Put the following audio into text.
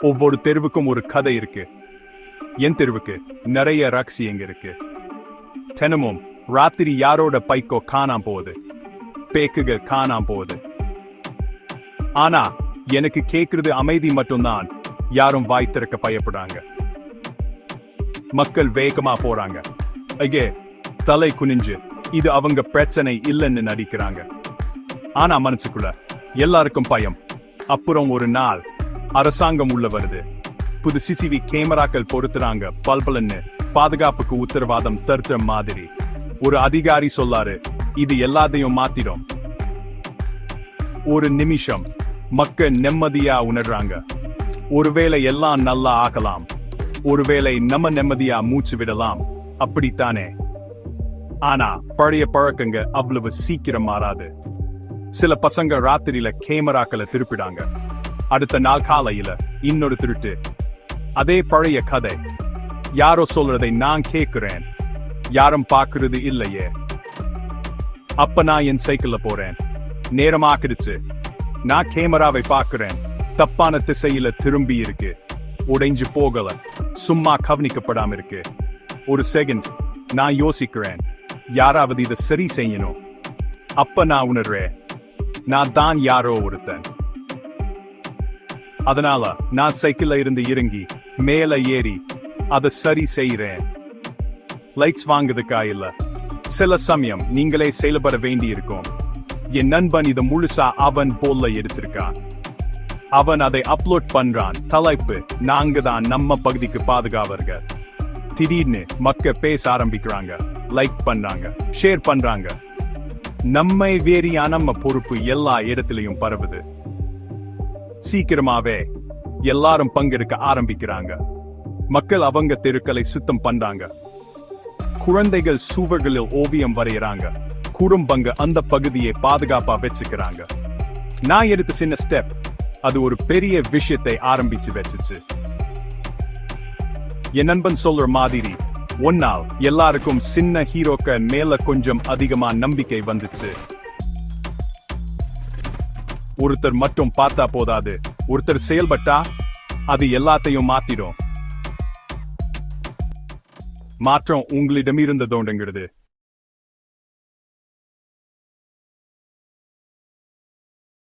ஒவ்வொரு தெருவுக்கும் ஒரு கதை இருக்கு. என் தெருவுக்கு நிறைய ரகசியங்க இருக்கு. தினமும் ராத்திரி யாரோட பைக்கோ காணாம போகுது, பேக்குகள் காணாம போகுது. ஆனா எனக்கு கேக்குறது அமைதி மட்டும்தான். யாரும் வாய் திறக்க பயப்படுறாங்க. மக்கள் வேகமா போறாங்க. ஐயே, தலை குனிஞ்சு இது அவங்க பிரச்சனை இல்லைன்னு நடிக்கிறாங்க. ஆனா மனசுக்குள்ள எல்லாருக்கும் பயம். அப்புறம் ஒரு நாள் அரசாங்கம் உள்ள வருது. புது சிசிவி கேமராக்கள் பொருத்துறாங்க. பல்பலன்னு பாதுகாப்புக்கு உத்தரவாதம் தருத்த மாதிரி ஒரு அதிகாரி சொல்லாரு, இது எல்லாத்தையும் மாத்திடும். ஒரு நிமிஷம் மக்கள் நிம்மதியா உணர்றாங்க. ஒருவேளை எல்லாம் நல்லா ஆகலாம், ஒருவேளை நம்ம நிம்மதியா மூச்சு விடலாம். அப்படித்தானே? ஆனா பழைய பழக்கங்க அவ்வளவு சீக்கிரம் மாறாது. சில பசங்க ராத்திரியில கேமராக்களை திருப்பிடாங்க. அடுத்த நாள் காலையில இன்னொரு திருட்டு. அதே பழைய கதை. யாரோ சொல்றதை நான் கேட்கிறேன், யாரும் பார்க்கறது இல்லையே. அப்ப நான் என் சைக்கிள்ல போறேன். நேரமாக்கிடுச்சு. நான் கேமராவை பார்க்கிறேன். தப்பான திசையில திரும்பி இருக்கு. உடைஞ்சு போகல, சும்மா கவனிக்கப்படாம இருக்கு. ஒரு செகண்ட் நான் யோசிக்கிறேன், யாராவது இதை சரி செய்யணும். அப்ப நான் உணர்றேன், நான் தான் யாரோ ஒருத்தன். அதனால நான் சைக்கிள்ல இருந்து இறங்கி மேல ஏறி அதை சரி செய்யறேன். லைக்ஸ் வாங்குறதுக்கா இல்ல, சில சமயம் நீங்களே செயல்பட வேண்டி இருக்கும். என் நண்பன் இதை முழுசா அவன் போல எடுத்திருக்கான். அவன் அதை அப்லோட் பண்றான். தலைப்பு, நாங்க தான் நம்ம பகுதிக்கு பாதுகாவர்கள். திடீர்னு மக்கள் பேச ஆரம்பிக்கிறாங்க. லைக் பண்றாங்க, ஷேர் பண்றாங்க. நம்மை வேறியா நம்ம பொறுப்பு எல்லா இடத்திலையும் பரவுது. சீக்கிரமாவே எல்லாரும் பங்கெடுக்க ஆரம்பிக்கிறாங்க. மக்கள் அவங்க தெருக்களை சுத்தம் பண்றாங்க. குழந்தைகள் சுவர்களில் ஓவியம் வரையறாங்க. குடும்பங்க அந்த பகுதியை பாதுகாப்பா வச்சுக்கிறாங்க. நான் எடுத்த சின்ன ஸ்டெப் அது ஒரு பெரிய விஷயத்தை ஆரம்பிச்சு வச்சுச்சு. என் நண்பன் சொல்ற மாதிரி ஒன்னால் எல்லாருக்கும் சின்ன ஹீரோக்க மேல கொஞ்சம் அதிகமா நம்பிக்கை வந்துச்சு. ஒருத்தர் மட்டும் பார்த்தா போதாது, ஒருத்தர் செயல்பட்டா அது எல்லாத்தையும் மாத்திடும். மாற்றம் உங்களிடம் இருந்து தோன்றுங்கிறது.